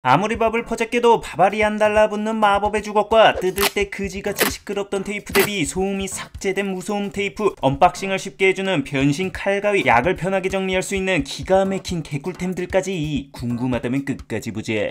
아무리 밥을 퍼잡게도 밥알이 안 달라붙는 마법의 주걱과 뜯을 때 그지같이 시끄럽던 테이프 대비 소음이 삭제된 무소음 테이프, 언박싱을 쉽게 해주는 변신 칼가위, 약을 편하게 정리할 수 있는 기가 막힌 개꿀템들까지 궁금하다면 끝까지 보자.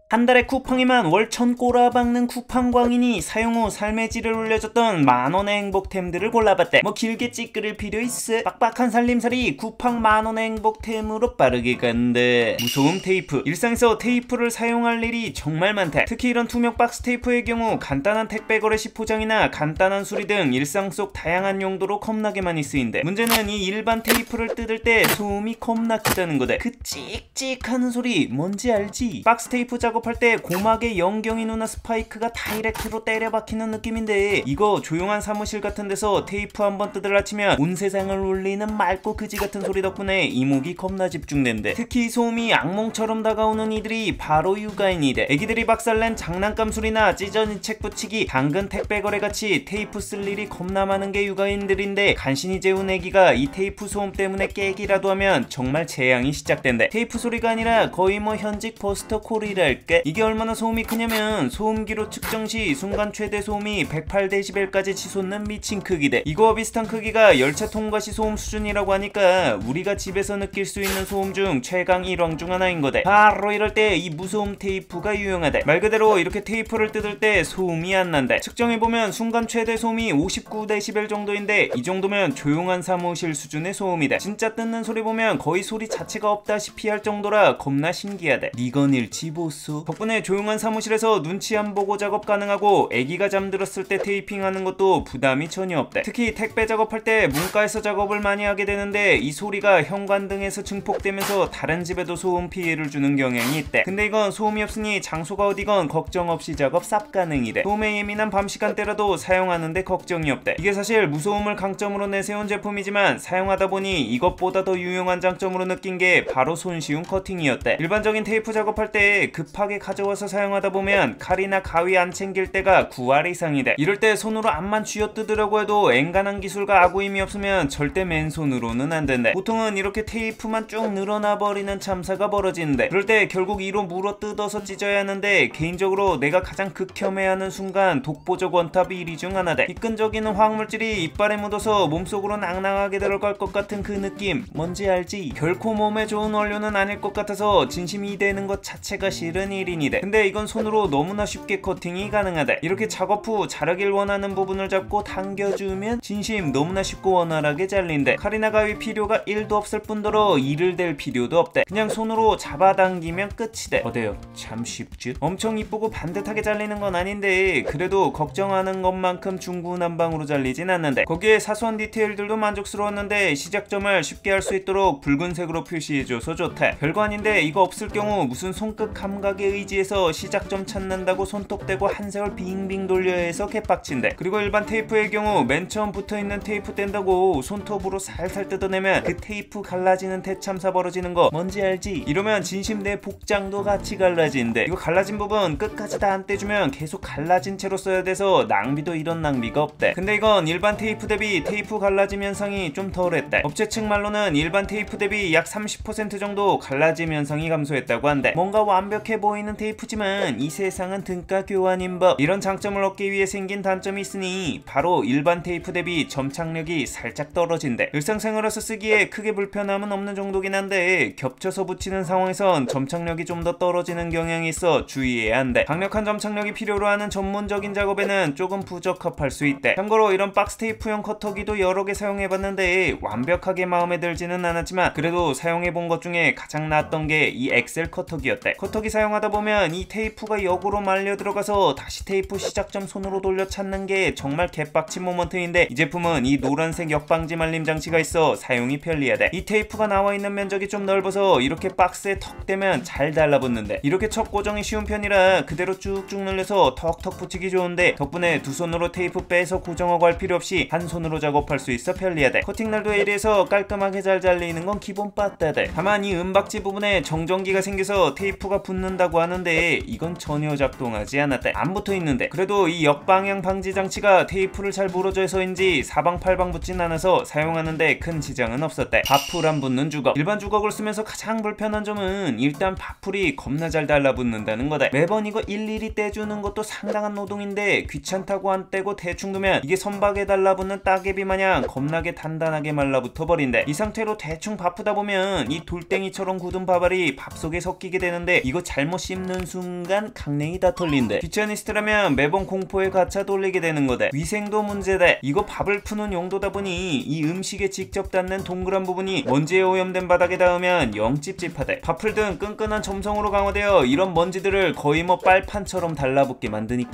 한 달에 쿠팡에만 월 1000 꼬라박는 쿠팡 광인이 사용 후 삶의 질을 올려줬던 만원의 행복템들을 골라봤대. 뭐 길게 찌끄릴 필요 있어? 빡빡한 살림살이 쿠팡 만원의 행복템으로 빠르게 간대. 무소음 테이프. 일상에서 테이프를 사용할 일이 정말 많대. 특히 이런 투명 박스 테이프의 경우 간단한 택배 거래 시 포장이나 간단한 수리 등 일상 속 다양한 용도로 겁나게 많이 쓰인대. 문제는 이 일반 테이프를 뜯을 때 소음이 겁나 크다는 거대. 그 찍찍하는 소리 뭔지 알지? 박스 테이프 작업할 때 고막에 영경이 누나 스파이크가 다이렉트로 때려박히는 느낌인데, 이거 조용한 사무실 같은 데서 테이프 한번 뜯으려 치면 온 세상을 울리는 맑고 그지 같은 소리 덕분에 이목이 겁나 집중된대. 특히 소음이 악몽처럼 다가오는 이들이 바로 육아인이래. 애기들이 박살낸 장난감 수리나 찢어진 책 붙이기, 당근 택배 거래같이 테이프 쓸 일이 겁나 많은 게 육아인들인데, 간신히 재운 애기가 이 테이프 소음 때문에 깨기라도 하면 정말 재앙이 시작된대. 테이프 소리가 아니라 거의 뭐 현직 버스터 콜이랄까? 이게 얼마나 소음이 크냐면 소음기로 측정 시 순간 최대 소음이 108dB까지 치솟는 미친 크기대. 이거와 비슷한 크기가 열차 통과 시 소음 수준이라고 하니까 우리가 집에서 느낄 수 있는 소음 중 최강 1왕 중 하나인 거대. 바로 이럴 때 이 무소음 테이프가 유용하대. 말 그대로 이렇게 테이프를 뜯을 때 소음이 안 난대. 측정해보면 순간 최대 소음이 59dB 정도인데, 이 정도면 조용한 사무실 수준의 소음이대. 진짜 뜯는 소리 보면 거의 소리 자체가 없다시피 할 정도라 겁나 신기하대. 니건 일치 보소. 덕분에 조용한 사무실에서 눈치 안 보고 작업 가능하고, 애기가 잠들었을 때 테이핑하는 것도 부담이 전혀 없대. 특히 택배 작업할 때 문가에서 작업을 많이 하게 되는데, 이 소리가 현관등에서 증폭되면서 다른 집에도 소음 피해를 주는 경향이 있대. 근데 이건 소음이 없으니 장소가 어디건 걱정 없이 작업 쌉 가능이래. 소음에 예민한 밤 시간대라도 사용하는데 걱정이 없대. 이게 사실 무소음을 강점으로 내세운 제품이지만, 사용하다 보니 이것보다 더 유용한 장점으로 느낀 게 바로 손쉬운 커팅이었대. 일반적인 테이프 작업할 때 급하게 가져와서 사용하다 보면 칼이나 가위 안 챙길 때가 9할 이상이 돼. 이럴 때 손으로 앞만 쥐어뜯으려고 해도 엔간한 기술과 아구힘이 없으면 절대 맨손으로는 안 된대. 보통은 이렇게 테이프만 쭉 늘어나 버리는 참사가 벌어지는데, 그럴 때 결국 이로 물어 뜯어서 찢어야 하는데, 개인적으로 내가 가장 극혐해하는 순간 독보적 원탑 1위 중 하나대. 끈적이는 화학물질이 이빨에 묻어서 몸속으로 낭낭하게 들어갈 것 같은 그 느낌 뭔지 알지? 결코 몸에 좋은 원료는 아닐 것 같아서 진심이 되는 것 자체가 싫은 일인이래. 근데 이건 손으로 너무나 쉽게 커팅이 가능하대. 이렇게 작업 후 자르길 원하는 부분을 잡고 당겨주면 진심 너무나 쉽고 원활하게 잘린대. 칼이나 가위 필요가 1도 없을 뿐더러 일을 댈 필요도 없대. 그냥 손으로 잡아당기면 끝이대. 어때요? 참 쉽죠? 엄청 이쁘고 반듯하게 잘리는 건 아닌데, 그래도 걱정하는 것만큼 중구난방으로 잘리진 않는데, 거기에 사소한 디테일들도 만족스러웠는데 시작점을 쉽게 할 수 있도록 붉은색으로 표시해줘서 좋대. 별거 아닌데 이거 없을 경우 무슨 손끝 감각에 의지해서 시작점 찾는다고 손톱 대고 한 세월 빙빙 돌려야 해서 개빡친대. 그리고 일반 테이프의 경우 맨 처음 붙어있는 테이프 뗀다고 손톱으로 살살 뜯어내면 그 테이프 갈라지는 대참사 벌어지는 거 뭔지 알지? 이러면 진심 내 복장도 같이 갈라진대. 이거 갈라진 부분 끝까지 다 안 떼주면 계속 갈라진 채로 써야 돼서 낭비도 이런 낭비가 없대. 근데 이건 일반 테이프 대비 테이프 갈라짐 현상이 좀 덜했대. 업체 측 말로는 일반 테이프 대비 약 30% 정도 갈라짐 현상이 감소했다고 한대. 뭔가 완벽해 보이는 테이프지만 이 세상은 등가 교환인 법. 이런 장점을 얻기 위해 생긴 단점이 있으니 바로 일반 테이프 대비 점착력이 살짝 떨어진대. 일상생활에서 쓰기에 크게 불편함은 없는 정도긴 한데, 겹쳐서 붙이는 상황에선 점착력이 좀 더 떨어지는 경향이 있어 주의해야 한대. 강력한 점착력이 필요로 하는 전문적인 작업에는 조금 부적합할 수 있대. 참고로 이런 박스 테이프용 커터기도 여러 개 사용해봤는데 완벽하게 마음에 들지는 않았지만, 그래도 사용해본 것 중에 가장 나았던 게 이 엑셀 커터기였대. 커터기 사용하다 보면 이 테이프가 역으로 말려 들어가서 다시 테이프 시작점 손으로 돌려 찾는 게 정말 개빡친 모먼트인데, 이 제품은 이 노란색 역방지 말림 장치가 있어 사용이 편리하대. 이 테이프가 나와 있는 면적이 좀 넓어서 이렇게 박스에 턱 대면 잘 달라붙는데, 이렇게 척 고정이 쉬운 편이라 그대로 쭉쭉 늘려서 턱턱 붙이기 좋은데, 덕분에 두 손으로 테이프 빼서 고정하고 할 필요 없이 한 손으로 작업할 수 있어 편리하대. 커팅날도 L에서 깔끔하게 잘 잘리는 건 기본 빠따대. 다만 이 은박지 부분에 정전기가 생겨서 테이프가 붙는다고 해달라고 하는데 이건 전혀 작동하지 않았대. 안 붙어있는데. 그래도 이 역방향 방지 장치가 테이프를 잘 물어줘서인지 사방팔방 붙진 않아서 사용하는데 큰 지장은 없었대. 바풀 안 붙는 주걱. 일반 주걱을 쓰면서 가장 불편한 점은 일단 바풀이 겁나 잘 달라붙는다는 거다. 매번 이거 일일이 떼주는 것도 상당한 노동인데 귀찮다고 안 떼고 대충 두면 이게 선박에 달라붙는 따개비 마냥 겁나게 단단하게 말라붙어 버린대. 이 상태로 대충 바쁘다 보면 이 돌덩이처럼 굳은 밥알이 밥 속에 섞이게 되는데 이거 잘못 씹는 순간 강냉이 다 털린대. 귀차니스트라면 매번 공포에 갇혀 돌리게 되는 거다. 위생도 문제다. 이거 밥을 푸는 용도다 보니 이 음식에 직접 닿는 동그란 부분이 먼지에 오염된 바닥에 닿으면 영 찝찝하대. 밥풀 등 끈끈한 점성으로 강화되어 이런 먼지들을 거의 뭐 빨판처럼 달라붙게 만드니까.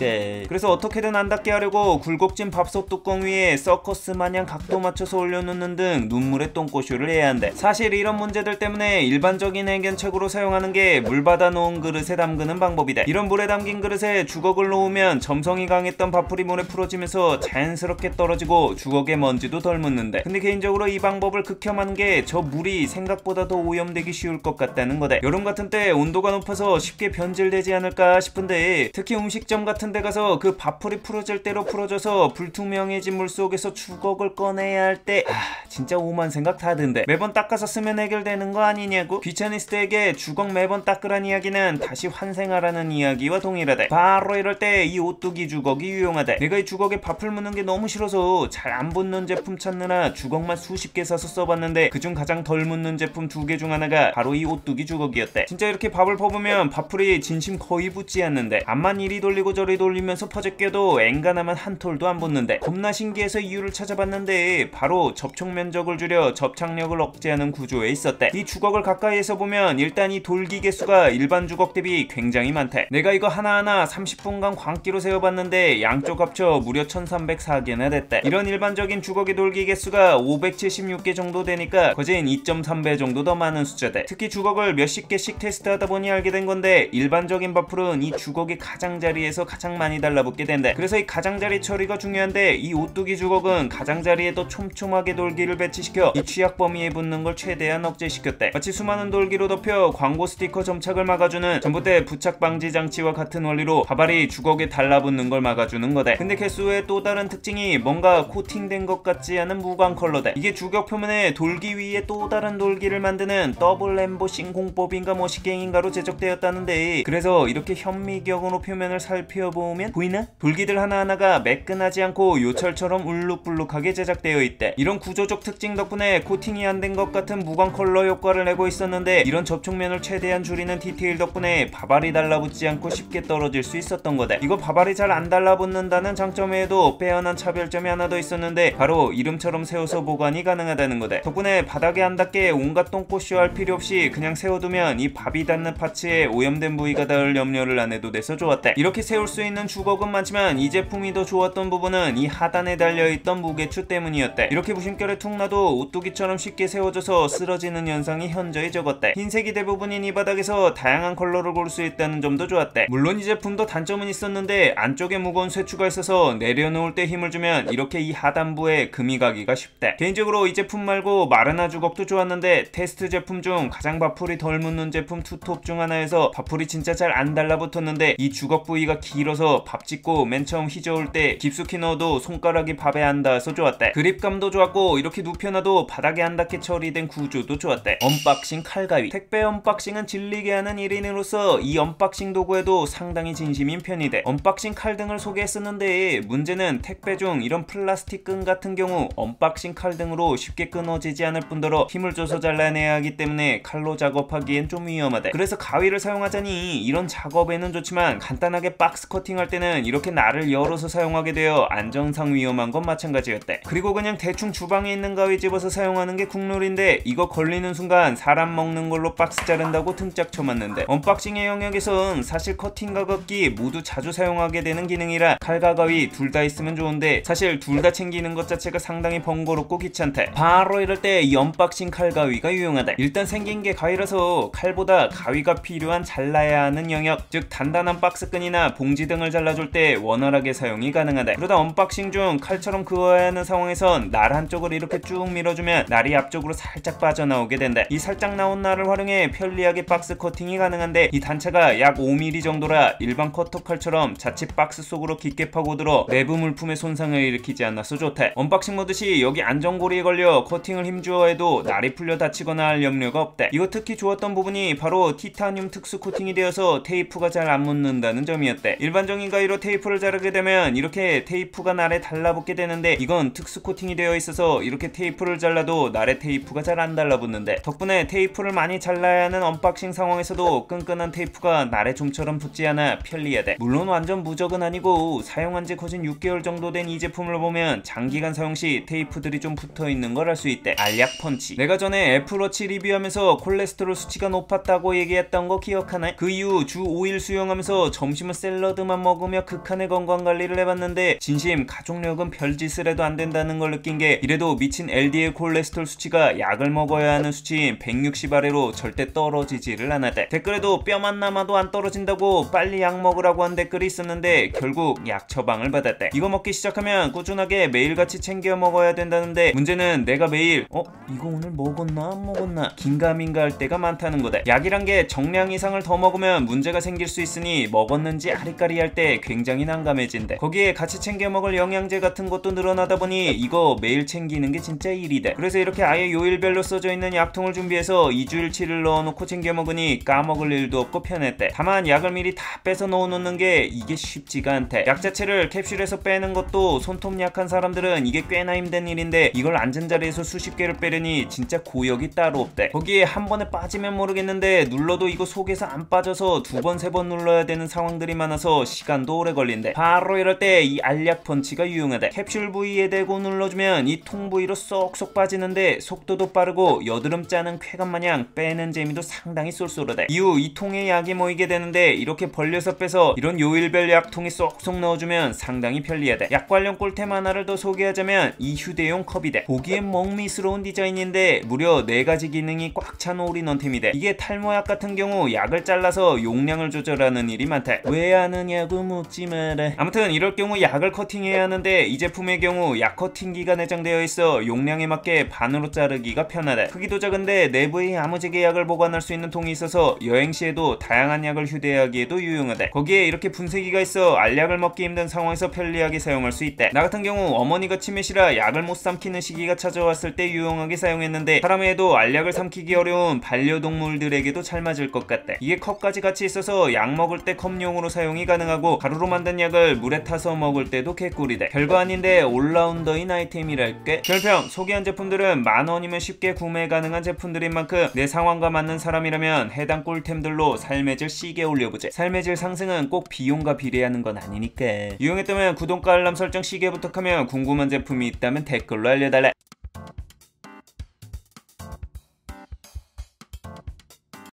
그래서 어떻게든 안 닿게 하려고 굴곡진 밥솥 뚜껑 위에 서커스 마냥 각도 맞춰서 올려놓는 등 눈물의 똥꼬쇼를 해야 한대. 사실 이런 문제들 때문에 일반적인 해결책으로 사용하는 게 물 받아 놓은 그릇에 담그는 방법이다. 이런 물에 담긴 그릇에 주걱을 놓으면 점성이 강했던 밥풀이 물에 풀어지면서 자연스럽게 떨어지고 주걱의 먼지도 덜 묻는데, 근데 개인적으로 이 방법을 극혐한 게 저 물이 생각보다 더 오염되기 쉬울 것 같다는 거다. 여름 같은 때 온도가 높아서 쉽게 변질되지 않을까 싶은데, 특히 음식점 같은 데 가서 그 밥풀이 풀어질 대로 풀어져서 불투명해진 물 속에서 주걱을 꺼내야 할 때 진짜 오만 생각 다 든대. 매번 닦아서 쓰면 해결되는 거 아니냐고. 귀차니스트에게 주걱 매번 닦으란 이야기는 다시 환생하라는 이야기와 동일하대. 바로 이럴 때 이 오뚜기 주걱이 유용하대. 내가 이 주걱에 밥풀 묻는 게 너무 싫어서 잘 안 붙는 제품 찾느라 주걱만 수십 개 사서 써봤는데 그중 가장 덜 묻는 제품 2개 중 하나가 바로 이 오뚜기 주걱이었대. 진짜 이렇게 밥을 퍼보면 밥풀이 진심 거의 붙지 않는데, 앞만 이리 돌리고 저리 돌리면서 퍼져 껴도 앵간하면 한 톨도 안 붙는데, 겁나 신기해서 이유를 찾아봤는데 바로 접촉 면적을 줄여 접착력을 억제하는 구조에 있었대. 이 주걱을 가까이에서 보면 일단 이 돌기 개수가 일반 주걱 대비 굉장히 많대. 내가 이거 하나하나 30분간 광기로 세어봤는데 양쪽 합쳐 무려 1304개나 됐대. 이런 일반적인 주걱의 돌기 개수가 576개 정도 되니까 거진 2.3배 정도 더 많은 숫자대. 특히 주걱을 몇십 개씩 테스트하다 보니 알게 된 건데, 일반적인 밥풀은 이 주걱의 가장자리에서 가장 많이 달라붙게 된대. 그래서 이 가장자리 처리가 중요한데, 이 오뚜기 주걱은 가장자리에 더 촘촘하게 돌기를 배치시켜 이 취약 범위에 붙는 걸 최대한 억제시켰대. 마치 수많은 돌기로 덮여 광고 스티커 점착을 막아주는 전봇대 부착 방지 장치와 같은 원리로 밥알이 주걱에 달라붙는 걸 막아주는 거대. 근데 개수의 또 다른 특징이 뭔가 코팅된 것 같지 않은 무광 컬러대. 이게 주걱 표면에 돌기 위에 또 다른 돌기를 만드는 더블 엠보싱 공법인가 뭐 식갱인가로 제작되었다는데, 그래서 이렇게 현미경으로 표면을 살펴보면 보이나? 돌기들 하나하나가 매끈하지 않고 요철처럼 울룩불룩하게 제작되어 있대. 이런 구조적 특징 덕분에 코팅이 안 된 것 같은 무광 컬러 효과를 내고 있었는데, 이런 접촉면을 최대한 줄이는 디테일 덕분에 밥알이 달라붙지 않고 쉽게 떨어질 수 있었던 거대. 이거 밥알이 잘 안 달라붙는다는 장점에도 빼어난 차별점이 하나 더 있었는데, 바로 이름처럼 세워서 보관이 가능하다는 거대. 덕분에 바닥에 안 닿게 온갖 똥꼬쇼 할 필요 없이 그냥 세워두면 이 밥이 닿는 파츠에 오염된 부위가 닿을 염려를 안 해도 돼서 좋았대. 이렇게 세울 수 있는 주걱은 많지만 이 제품이 더 좋았던 부분은 이 하단에 달려있던 무게추 때문이었대. 이렇게 무심결에 툭 놔도 오뚜기처럼 쉽게 세워져서 쓰러지는 현상이 현저히 적었대. 흰색이 대부분인 이 바닥에서 다양한 컬러를 고를 수 있다는 점도 좋았대. 물론 이 제품도 단점은 있었는데, 안쪽에 무거운 쇠추가 있어서 내려놓을 때 힘을 주면 이렇게 이 하단부에 금이 가기가 쉽대. 개인적으로 이 제품 말고 마르나 주걱도 좋았는데, 테스트 제품 중 가장 밥풀이 덜 묻는 제품 투톱 중 하나에서 밥풀이 진짜 잘 안 달라붙었는데, 이 주걱 부위가 길어서 밥 짓고 맨 처음 휘저을 때 깊숙이 넣어도 손가락이 밥에 안 닿아서 좋았대. 그립감도 좋았고, 이렇게 눕혀놔도 바닥에 안 닿게 처리된 구조도 좋았대. 언박싱 칼가위. 택배 언박싱은 질리게 하는 1인으로서 이 언박싱 도구에도 상당히 진심인 편이대. 언박싱 칼 등을 소개했었는데, 문제는 택배 중 이런 플라스틱 끈 같은 경우 언박싱 칼 등으로 쉽게 끊어지지 않을 뿐더러 힘을 줘서 잘라내야 하기 때문에 칼로 작업하기엔 좀 위험하대. 그래서 가위를 사용하자니 이런 작업에는 좋지만 간단하게 박스 커팅할 때는 이렇게 날을 열어서 사용하게 되어 안전상 위험한 건 마찬가지였대. 그리고 그냥 대충 주방에 있는 가위 집어서 사용하는 게 국룰인데, 이거 걸리는 순간 사람 먹는 걸로 박스 자른다고 등짝 쳐맞는데, 언박싱의 영역에선 사실 커팅과 걷기 모두 자주 사용하게 되는 기능이라 칼과 가위 둘 다 있으면 좋은데, 사실 둘 다 챙기는 것 자체가 상당히 번거롭고 귀찮대. 바로 이럴 때 이 언박싱 칼 가위가 유용하다. 일단 생긴 게 가위라서 칼보다 가위가 필요한 잘라야 하는 영역, 즉 단단한 박스끈이나 봉지 등을 잘라줄 때 원활하게 사용이 가능하다. 그러다 언박싱 중 칼처럼 그어야 하는 상황에선 날 한쪽을 이렇게 쭉 밀어주면 날이 앞쪽으로 살짝 빠져나오게 된다. 이 살짝 나온 날을 활용해 편리하게 박스 커팅이 가능한데, 있는데 이 단차가 약 5mm 정도라 일반 커터칼처럼 자칫 박스 속으로 깊게 파고들어 내부 물품에 손상을 일으키지 않아서 좋대. 언박싱 모드 시 여기 안전고리에 걸려 커팅을 힘주어 해도 날이 풀려 다치거나 할 염려가 없대. 이거 특히 좋았던 부분이 바로 티타늄 특수 코팅이 되어서 테이프가 잘 안 묻는다는 점이었대. 일반적인 가위로 테이프를 자르게 되면 이렇게 테이프가 날에 달라붙게 되는데 이건 특수 코팅이 되어 있어서 이렇게 테이프를 잘라도 날에 테이프가 잘 안 달라붙는데 덕분에 테이프를 많이 잘라야 하는 언박싱 상황에서도 끈끈한 테이프가 날에 좀처럼 붙지 않아 편리하대. 물론 완전 무적은 아니고 사용한 지 거진 6개월 정도 된 이 제품을 보면 장기간 사용 시 테이프들이 좀 붙어있는 걸 알 수 있대. 알약 펀치. 내가 전에 애플워치 리뷰하면서 콜레스테롤 수치가 높았다고 얘기했던 거 기억하나? 그 이후 주 5일 수영하면서 점심은 샐러드만 먹으며 극한의 건강관리를 해봤는데 진심 가족력은 별짓을 해도 안 된다는 걸 느낀 게 이래도 미친 LDL 콜레스테롤 수치가 약을 먹어야 하는 수치인 160 아래로 절대 떨어지지를 않았대. 댓글에도 뼈만 남아도 안 떨어진다고 빨리 약 먹으라고 한 댓글이 있었는데 결국 약 처방을 받았대. 이거 먹기 시작하면 꾸준하게 매일같이 챙겨 먹어야 된다는데 문제는 내가 매일 이거 오늘 먹었나 안 먹었나 긴가민가 할 때가 많다는 거다. 약이란 게 정량 이상을 더 먹으면 문제가 생길 수 있으니 먹었는지 아리까리 할 때 굉장히 난감해진대. 거기에 같이 챙겨 먹을 영양제 같은 것도 늘어나다 보니 이거 매일 챙기는 게 진짜 일이대. 그래서 이렇게 아예 요일별로 써져 있는 약통을 준비해서 2주일치를 넣어놓고 챙겨 먹으니 까먹을 일도 없고 편했대. 다만 약을 미리 다 빼서 넣어놓는 게 이게 쉽지가 않대. 약 자체를 캡슐에서 빼는 것도 손톱 약한 사람들은 이게 꽤나 힘든 일인데 이걸 앉은 자리에서 수십 개를 빼려니 진짜 고역이 따로 없대. 거기에 한 번에 빠지면 모르겠는데 눌러도 이거 속에서 안 빠져서 두 번 세 번 눌러야 되는 상황들이 많아서 시간도 오래 걸린대. 바로 이럴 때 이 알약 펀치가 유용하대. 캡슐 부위에 대고 눌러주면 이 통 부위로 쏙쏙 빠지는데 속도도 빠르고 여드름 짜는 쾌감 마냥 빼는 재미도 상당히 쏠쏠하대. 이후 이 통에 약이 모이게 되는데 이렇게 벌려서 빼서 이런 요일별 약통에 쏙쏙 넣어주면 상당히 편리하대. 약 관련 꿀템 하나를 더 소개하자면 이 휴대용 컵이대. 보기엔 먹미스러운 디자인인데 무려 4가지 기능이 꽉 찬 올인원템이대. 이게 탈모약 같은 경우 약을 잘라서 용량을 조절하는 일이 많대. 왜 하느냐고 묻지 마라. 아무튼 이럴 경우 약을 커팅해야 하는데 이 제품의 경우 약 커팅기가 내장되어 있어 용량에 맞게 반으로 자르기가 편하대. 크기도 작은데 내부에 야무지게 약을 보관할 수 있는 통이 있어서 여행 시에도 다양한 약을 휴대하기에도 유용하대. 거기에 이렇게 분쇄기가 있어 알약을 먹기 힘든 상황에서 편리하게 사용할 수 있대. 나 같은 경우 어머니가 치매시라 약을 못 삼키는 시기가 찾아왔을 때 유용하게 사용했는데 사람에도 알약을 삼키기 어려운 반려동물들에게도 잘 맞을 것 같대. 이게 컵까지 같이 있어서 약 먹을 때 컵용으로 사용이 가능하고 가루로 만든 약을 물에 타서 먹을 때도 개꿀이대. 별거 아닌데 올라운더인 아이템이랄게. 별평. 소개한 제품들은 10,000원이면 쉽게 구매 가능한 제품들인 만큼 내 상황과 맞는 사람이라면 해당 꿀템들로 삶의 질 시게 올려보자. 삶의 질 상승은 꼭 비용과 비례하는 건 아니니까. 유용했다면 구독과 알람 설정 시게 부탁하며 궁금한 제품이 있다면 댓글로 알려달래.